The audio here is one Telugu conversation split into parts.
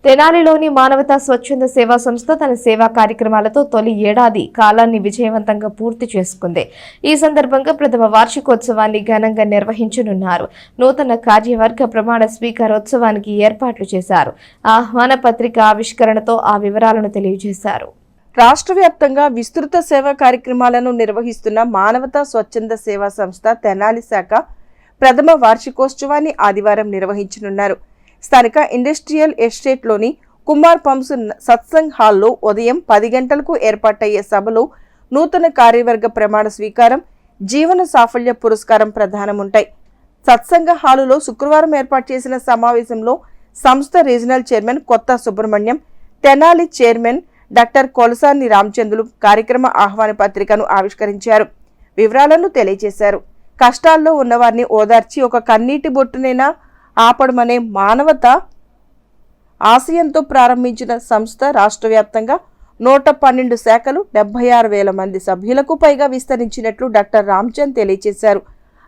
తెనాలిలోని మానవతా స్వచ్ఛంద సేవా సంస్థ తన సేవా కార్యక్రమాలతో తొలి ఏడాది కాలాన్ని విజయవంతంగా పూర్తి చేసుకుంది. ఈ సందర్భంగా ప్రథమ వార్షికోత్సవాన్ని ఘనంగా నిర్వహించనున్నారు. నూతన కార్యవర్గ ప్రమాణ స్వీకారోత్సవానికి ఏర్పాట్లు చేశారు. ఆహ్వాన పత్రిక ఆవిష్కరణతో ఆ వివరాలను తెలియజేశారు. రాష్ట్ర వ్యాప్తంగా విస్తృత సేవా కార్యక్రమాలను నిర్వహిస్తున్న మానవతా స్వచ్ఛంద సేవా సంస్థ తెనాలి శాఖ ప్రథమ వార్షికోత్సవాన్ని ఆదివారం నిర్వహించనున్నారు. స్థానిక ఇండస్ట్రియల్ ఎస్టేట్లోని కుమార్ పంప్స్ సత్సంగ్ హాల్లో ఉదయం 10 గంటలకు ఏర్పాటయ్యే సభలో నూతన కార్యవర్గ ప్రమాణ స్వీకారం, జీవన సాఫల్య పురస్కారం ప్రదానముంటాయి. సత్సంగ హాలులో శుక్రవారం ఏర్పాటు చేసిన సమావేశంలో సంస్థ రీజనల్ చైర్మన్ కొత్త సుబ్రహ్మణ్యం, తెనాలి చైర్మన్ డాక్టర్ కొలసాని రామచంద్రులు కార్యక్రమ ఆహ్వాన పత్రికను ఆవిష్కరించారు. వివరాలను తెలియజేశారు. కష్టాల్లో ఉన్నవారిని ఓదార్చి ఒక కన్నీటి బొట్టునైనా ఆపడమనే మానవత ఆశయంతో ప్రారంభించిన సంస్థ రాష్ట్ర వ్యాప్తంగా 112 శాఖలు 76,000 మంది సభ్యులకు పైగా విస్తరించినట్లు డాక్టర్ రామచంద్ తెలియజేశారు.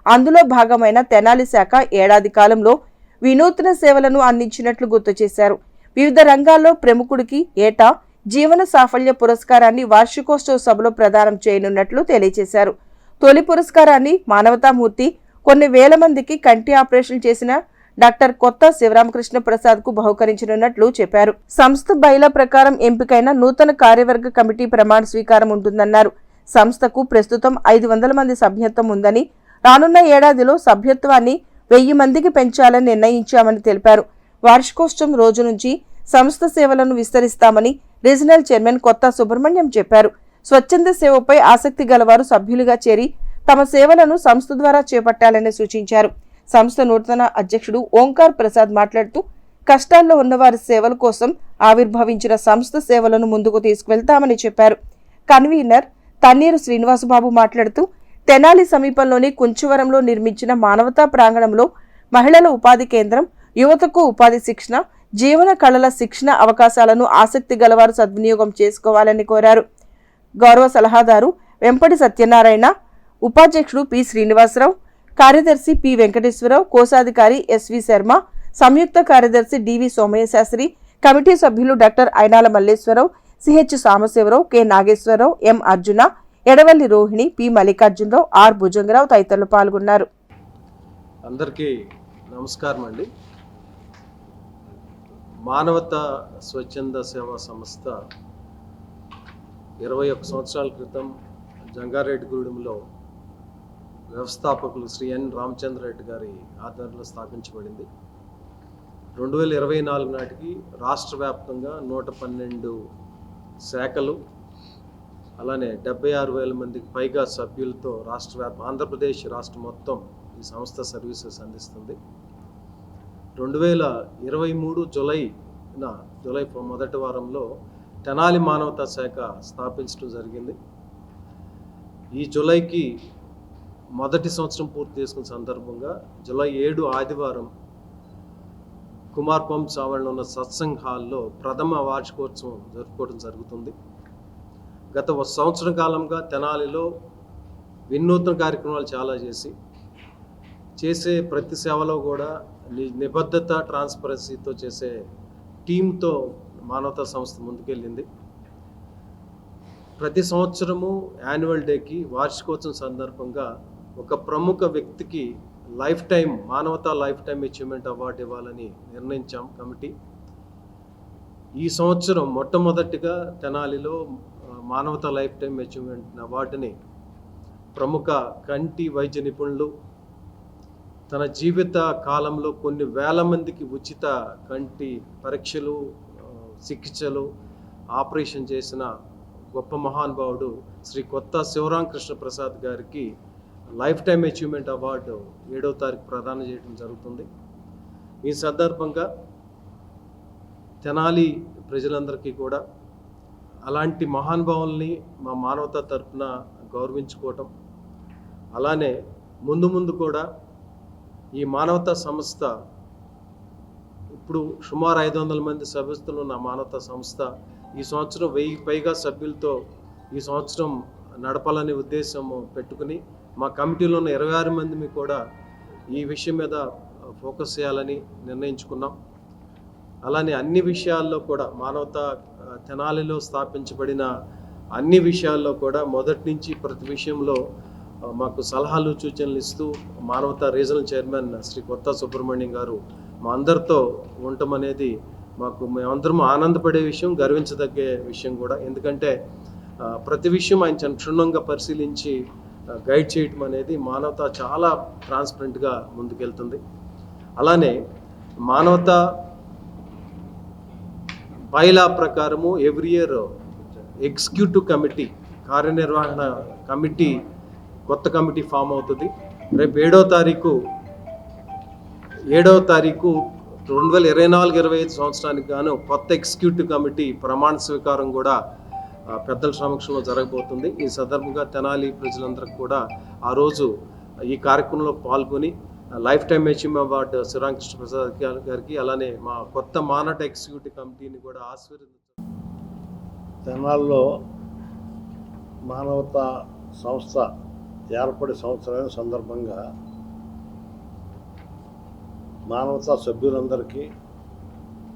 అందులో భాగమైన తెనాలి శాఖ ఏడాది కాలంలో వినూత్న సేవలను అందించినట్లు గుర్తు చేశారు. వివిధ రంగాల్లో ప్రముఖుడికి ఏటా జీవన సాఫల్య పురస్కారాన్ని వార్షికోత్సవ సభలో ప్రదానం చేయనున్నట్లు తెలియజేశారు. తొలి పురస్కారాన్ని మానవతామూర్తి కొన్ని వేల మందికి కంటి ఆపరేషన్ చేసిన డాక్టర్ కొత్త శివరామకృష్ణ ప్రసాద్ కు బహుకరించనున్నట్లు చెప్పారు. సంస్థ బైలా ప్రకారం ఎంపికైన నూతన కార్యవర్గ కమిటీ ప్రమాణ స్వీకారం ఉంటుందన్నారు. సంస్థకు ప్రస్తుతం 500 మంది సభ్యత్వం ఉందని, రానున్న ఏడాదిలో సభ్యత్వాన్ని 1000 మందికి పెంచాలని నిర్ణయించామని తెలిపారు. వార్షికోత్సవం రోజు నుంచి సంస్థ సేవలను విస్తరిస్తామని రీజనల్ చైర్మన్ కొత్త సుబ్రహ్మణ్యం చెప్పారు. స్వచ్ఛంద సేవపై ఆసక్తి గలవారు సభ్యులుగా చేరి తమ సేవలను సంస్థ ద్వారా చేపట్టాలని సూచించారు. సంస్థ నూతన అధ్యక్షుడు ఓంకార్ ప్రసాద్ మాట్లాడుతూ, కష్టాల్లో ఉన్నవారి సేవల కోసం ఆవిర్భవించిన సంస్థ సేవలను ముందుకు తీసుకువెళ్తామని చెప్పారు. కన్వీనర్ తన్నీరు శ్రీనివాసబాబు మాట్లాడుతూ, తెనాలి సమీపంలోని కుంచవరంలో నిర్మించిన మానవతా ప్రాంగణంలో మహిళల ఉపాధి కేంద్రం, యువతకు ఉపాధి శిక్షణ, జీవన కళల శిక్షణ అవకాశాలను ఆసక్తి గలవారు సద్వినియోగం చేసుకోవాలని కోరారు. గౌరవ సలహాదారు వెంపటి సత్యనారాయణ, ఉపాధ్యక్షుడు పి శ్రీనివాసరావు, కార్యదర్శి పి వెంకటేశ్వరరావు, కోశాధికారి ఎస్వి శర్మ, సంయుక్త కార్యదర్శి డివి సోమయ్య శాస్త్రి, కమిటీ సభ్యులు doctor Ainala Malleswararao, CH Sambasivarao, K Nageswararao, M Arjuna, Edavalli Rohini, P Mallikarjunarao, R Bhujangarao తదితరులు పాల్గొన్నారు. అందరికీ నమస్కారం అండి. మానవతా స్వచ్ఛంద సేవా సంస్థ 21 సంవత్సరాల క్రితం జంగారెడ్డిగూడెంలో వ్యవస్థాపకులు శ్రీ ఎన్ రామచంద్రరెడ్డి గారి ఆధ్వర్యంలో స్థాపించబడింది. 2024 నాటికి రాష్ట్ర వ్యాప్తంగా 112 శాఖలు, అలానే 76,000 మందికి పైగా సభ్యులతో ఆంధ్రప్రదేశ్ రాష్ట్రం మొత్తం ఈ సంస్థ సర్వీసెస్ అందిస్తుంది. 2023 జూలై మొదటి వారంలో తెనాలి మానవతా శాఖ స్థాపించడం జరిగింది. ఈ జూలైకి మొదటి సంవత్సరం పూర్తి చేసుకున్న సందర్భంగా జూలై 7 ఆదివారం కుమార్ పంప్స్ ఆవరణలో ఉన్న సత్సంగ్ హాల్లో ప్రథమ వార్షికోత్సవం జరుపుకోవడం జరుగుతుంది. గత సంవత్సరం కాలంగా తెనాలిలో వినూత్న కార్యక్రమాలు చాలా చేసే ప్రతి సేవలో కూడా నిబద్ధత, ట్రాన్స్పరెన్సీతో చేసే టీంతో మానవతా సంస్థ ముందుకెళ్ళింది. ప్రతి సంవత్సరము యాన్యువల్ డేకి వార్షికోత్సవం సందర్భంగా ఒక ప్రముఖ వ్యక్తికి మానవతా లైఫ్ టైం అచీవ్మెంట్ అవార్డు ఇవ్వాలని నిర్ణయించాం కమిటీ. ఈ సంవత్సరం మొట్టమొదటిగా తెనాలిలో మానవతా లైఫ్ టైం అచీవ్మెంట్ అవార్డుని ప్రముఖ కంటి వైద్య నిపుణులు, తన జీవిత కాలంలో కొన్ని వేల మందికి ఉచిత కంటి పరీక్షలు, చికిత్సలు, ఆపరేషన్ చేసిన గొప్ప మహానుభావుడు శ్రీ కొత్త శివరామకృష్ణ ప్రసాద్ గారికి లైఫ్ టైం అచీవ్మెంట్ అవార్డు 7వ తారీఖు ప్రదానం చేయడం జరుగుతుంది. ఈ సందర్భంగా తెనాలి ప్రజలందరికీ కూడా అలాంటి మహానుభావుల్ని మా మానవతా తరపున గౌరవించుకోవటం, అలానే ముందు కూడా ఈ మానవతా సంస్థ ఇప్పుడు సుమారు 500 మంది సభ్యులు ఉన్న మానవతా సంస్థ ఈ సంవత్సరం 1000 పైగా సభ్యులతో ఈ సంవత్సరం నడపాలనే ఉద్దేశం పెట్టుకుని మా కమిటీలో ఉన్న 26 మందిని కూడా ఈ విషయం మీద ఫోకస్ చేయాలని నిర్ణయించుకున్నాం. అలానే అన్ని విషయాల్లో కూడా మానవతా తెనాలిలో స్థాపించబడిన అన్ని విషయాల్లో కూడా మొదటి నుంచి ప్రతి విషయంలో మాకు సలహాలు సూచనలు ఇస్తూ మానవతా రీజనల్ చైర్మన్ శ్రీ కొత్త సుబ్రహ్మణ్యం గారు మా అందరితో ఉండటం అనేది మేమందరం ఆనందపడే విషయం, గర్వించదగ్గ విషయం కూడా. ఎందుకంటే ప్రతి విషయం ఆయన చాలా క్షుణ్ణంగా పరిశీలించి గైడ్ చేయటం అనేది మానవతా చాలా ట్రాన్స్పరెంట్గా ముందుకెళ్తుంది. అలానే మానవతా బైలా ప్రకారము ఎవ్రీ ఇయర్ ఎగ్జిక్యూటివ్ కమిటీ, కార్యనిర్వహణ కమిటీ, కొత్త కమిటీ ఫామ్ అవుతుంది. రేపు 7వ తారీఖు 2024-25 సంవత్సరానికి గాను కొత్త ఎగ్జిక్యూటివ్ కమిటీ ప్రమాణ స్వీకారం కూడా పెద్దల సమక్షంలో జరగబోతుంది. ఈ సందర్భంగా తెనాలి ప్రజలందరికీ కూడా ఆ రోజు ఈ కార్యక్రమంలో పాల్గొని life time achievement award Sri Ramakrishna Prasad గారికి, అలానే మా కొత్త మానట ఎగ్జిక్యూటివ్ కమిటీని కూడా ఆశీర్వదించారు. తెనాల్లో మానవతా సంస్థ ఏర్పడి సంవత్సరమైన సందర్భంగా మానవతా సభ్యులందరికీ,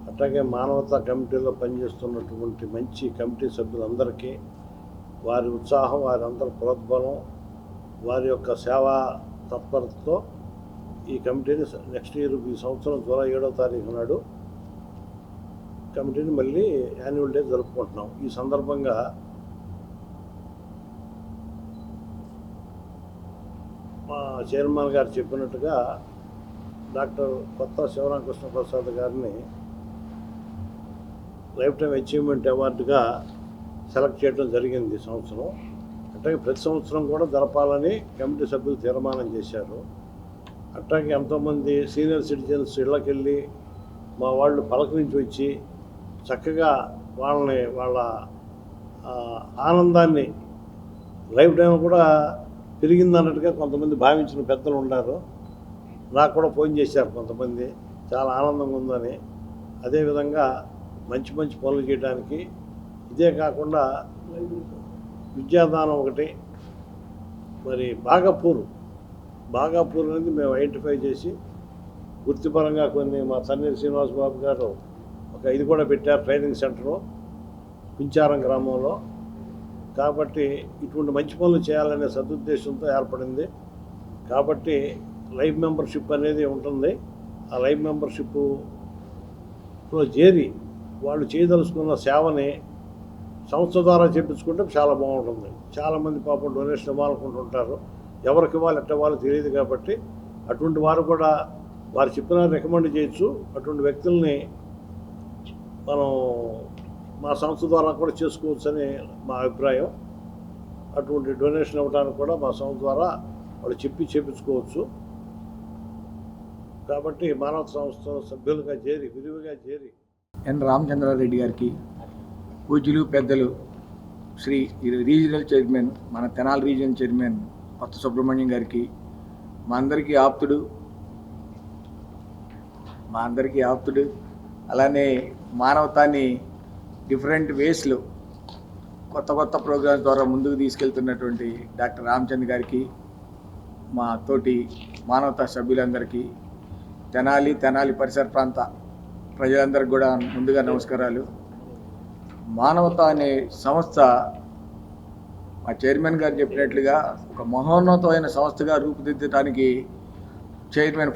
అట్లాగే మానవతా కమిటీలో పనిచేస్తున్నటువంటి మంచి కమిటీ సభ్యులందరికీ వారి ఉత్సాహం, వారి అందరి ప్రోద్బలం, వారి యొక్క సేవా తత్పరతతో ఈ కమిటీని నెక్స్ట్ ఇయర్ ఈ సంవత్సరం జూలై 7వ తారీఖు నాడు కమిటీని మళ్ళీ యాన్యువల్ డే జరుపుకుంటున్నాం. ఈ సందర్భంగా మా చైర్మన్ గారు చెప్పినట్టుగా డాక్టర్ కొత్త శివరామకృష్ణ ప్రసాద్ గారిని లైఫ్ టైమ్ అచీవ్మెంట్ అవార్డుగా సెలెక్ట్ చేయడం జరిగింది ఈ సంవత్సరం. అట్లాగే ప్రతి సంవత్సరం కూడా జరపాలని కమిటీ సభ్యులు తీర్మానం చేశారు. అట్లాగే ఎంతోమంది సీనియర్ సిటిజన్స్ ఇళ్ళకెళ్ళి మా వాళ్ళు పలకరించి వచ్చి చక్కగా వాళ్ళ ఆనందాన్ని లైఫ్ టైం కూడా పెరిగిందన్నట్టుగా కొంతమంది భావించిన పెద్దలు ఉన్నారు. నాకు కూడా ఫోన్ చేశారు కొంతమంది, చాలా ఆనందంగా ఉందని. అదేవిధంగా మంచి మంచి పనులు చేయడానికి, ఇదే కాకుండా విద్యాదానం ఒకటి, మరి బాగాపూర్ అనేది మేము ఐడెంటిఫై చేసి వృత్తిపరంగా కొన్ని మా తన్నీరు శ్రీనివాస్ బాబు గారు ఇది కూడా పెట్టారు ట్రైనింగ్ సెంటరు పించారం గ్రామంలో. కాబట్టి ఇటువంటి మంచి పనులు చేయాలనే సదుద్దేశంతో ఏర్పడింది. కాబట్టి లైఫ్ మెంబర్షిప్ అనేది ఉంటుంది. ఆ లైఫ్ మెంబర్షిప్లో చేరి వాళ్ళు చేయదలుచుకున్న సేవని సంస్థ ద్వారా చేయించుకుంటే చాలా బాగుంటుంది. చాలామంది పాపం డొనేషన్ ఇవ్వాలనుకుంటుంటారు, ఎవరికి ఇవ్వాలి ఎట్ట ఇవ్వాలో తెలియదు. కాబట్టి అటువంటి వారు కూడా వారు చెప్పిన రికమెండ్ చేయొచ్చు. అటువంటి వ్యక్తుల్ని మనం మా సంస్థ ద్వారా కూడా చేసుకోవచ్చు అని మా అభిప్రాయం. అటువంటి డొనేషన్ ఇవ్వడానికి కూడా మా సంస్థ ద్వారా వాళ్ళు చేయించుకోవచ్చు. కాబట్టి మానవ సంస్థ సభ్యులుగా విరివిగా చేరి ఎన్ రామచంద్రారెడ్డి గారికి, పూజ్యులు పెద్దలు శ్రీ రీజనల్ చైర్మన్, మన తెనాలి రీజనల్ చైర్మన్ కొత్త సుబ్రహ్మణ్యం గారికి, మా అందరికీ ఆప్తుడు, అలానే మానవతాన్ని డిఫరెంట్ వేస్లో కొత్త ప్రోగ్రామ్స్ ద్వారా ముందుకు తీసుకెళ్తున్నటువంటి డాక్టర్ రామచంద్ర గారికి, మా తోటి మానవతా సభ్యులందరికీ, తెనాలి పరిసర ప్రాంత ప్రజలందరికీ కూడా ముందుగా నమస్కారాలు. మానవత అనే సంస్థ మా చైర్మన్ గారు చెప్పినట్లుగా ఒక మహోన్నతమైన సంస్థగా రూపుదిద్దడానికి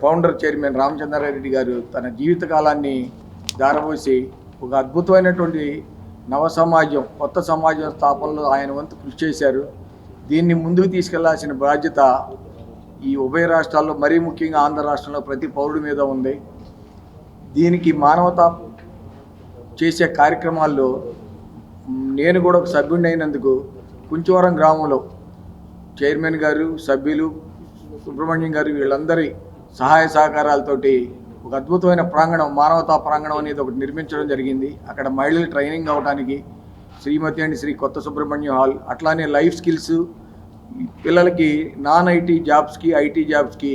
ఫౌండర్ చైర్మన్ రామచంద్రారెడ్డి గారు తన జీవితకాలాన్ని దారపోసి ఒక అద్భుతమైనటువంటి కొత్త సమాజం స్థాపనలో ఆయన వంతు కృషి చేశారు. దీన్ని ముందుకు తీసుకెళ్లాల్సిన బాధ్యత ఈ ఉభయ రాష్ట్రాల్లో, మరీ ముఖ్యంగా ఆంధ్ర రాష్ట్రంలో ప్రతి పౌరుడి మీద ఉంది. దీనికి మానవత చేసే కార్యక్రమాల్లో నేను కూడా ఒక సభ్యుడిని అయినందుకు కుంచవరం గ్రామంలో చైర్మన్ గారు, సభ్యులు, సుబ్రహ్మణ్యం గారు వీళ్ళందరి సహాయ సహకారాలతోటి ఒక అద్భుతమైన ప్రాంగణం, మానవతా ప్రాంగణం అనేది ఒకటి నిర్మించడం జరిగింది. అక్కడ మహిళలు ట్రైనింగ్ అవ్వడానికి శ్రీమతి అండ్ శ్రీ కొత్త సుబ్రహ్మణ్యం హాల్, అట్లానే లైఫ్ స్కిల్స్ పిల్లలకి నాన్ ఐటీ జాబ్స్కి, ఐటీ జాబ్స్కి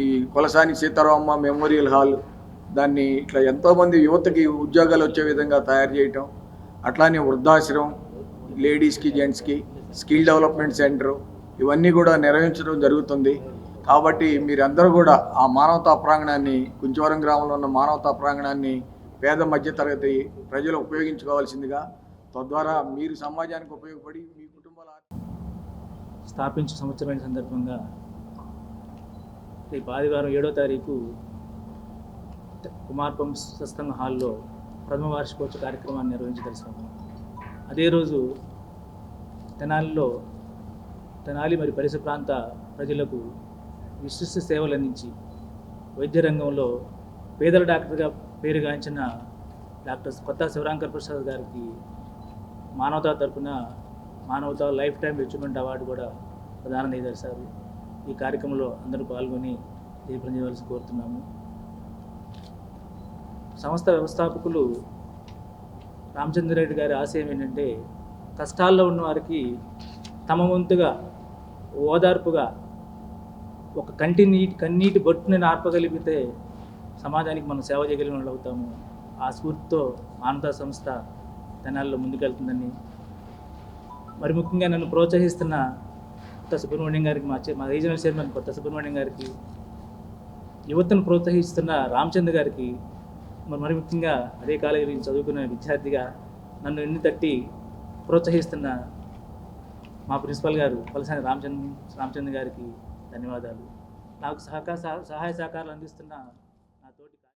ఈ కొలసాని సీతారామమ్మ మెమోరియల్ హాల్, దాన్ని ఇట్లా ఎంతోమంది యువతకి ఉద్యోగాలు వచ్చే విధంగా తయారు చేయటం, అట్లానే వృద్ధాశ్రమం లేడీస్కి, జెంట్స్కి స్కిల్ డెవలప్మెంట్ సెంటర్, ఇవన్నీ కూడా నిర్వహించడం జరుగుతుంది. కాబట్టి మీరందరూ కూడా ఆ మానవతా ప్రాంగణాన్ని, కుంచవరం గ్రామంలో ఉన్న మానవతా ప్రాంగణాన్ని పేద మధ్యతరగతి ప్రజలు ఉపయోగించుకోవాల్సిందిగా, తద్వారా మీరు సమాజానికి ఉపయోగపడి మీ కుటుంబాల స్థాపించి సంవత్సరమైన సందర్భంగా రేపు ఆదివారం 7వ తారీఖు కుమార్పం సత్సంగ హాల్లో ప్రథమ వార్షికోత్సవ కార్యక్రమాన్ని నిర్వహించదలిచాము. అదే రోజు తెనాలి మరియు పరిసర ప్రాంత ప్రజలకు విశిష్ట సేవలు అందించి వైద్య రంగంలో పేదల డాక్టర్గా పేరుగాంచిన డాక్టర్ కొత్త శివరాంకర్ ప్రసాద్ గారికి మానవతా తరపున మానవతా లైఫ్ టైం అచీవ్మెంట్ అవార్డు కూడా ప్రదానం చేయదలిచారు. ఈ కార్యక్రమంలో అందరూ పాల్గొని జయప్రదం చేయవలసి కోరుతున్నాము. సంస్థ వ్యవస్థాపకులు రామచంద్రరెడ్డి గారి ఆశయం ఏంటంటే, కష్టాల్లో ఉన్న వారికి తమ వంతుగా ఓదార్పుగా ఒక కన్నీటి బొట్టుని ఆర్పగలిగితే సమాజానికి మనం సేవ చేయగలిగిన వాళ్ళు అవుతాము. ఆ స్ఫూర్తితో మానవతా సంస్థ తెనాలిలో ముందుకెళ్తుందని, మరి ముఖ్యంగా నన్ను ప్రోత్సహిస్తున్న కొత్త సుబ్రహ్మణ్యం గారికి, మా రీజనల్ చైర్మన్ కొత్త సుబ్రహ్మణ్యం గారికి, యువతను ప్రోత్సహిస్తున్న రామచంద్ర గారికి, మరి ముఖ్యంగా అదే కాలేజీ చదువుకున్న విద్యార్థిగా నన్ను ఎన్ని తట్టి ప్రోత్సహిస్తున్న మా ప్రిన్సిపల్ గారు పలసాని రామచంద్ర గారికి ధన్యవాదాలు. నాకు సహాయ సహకారాలు అందిస్తున్న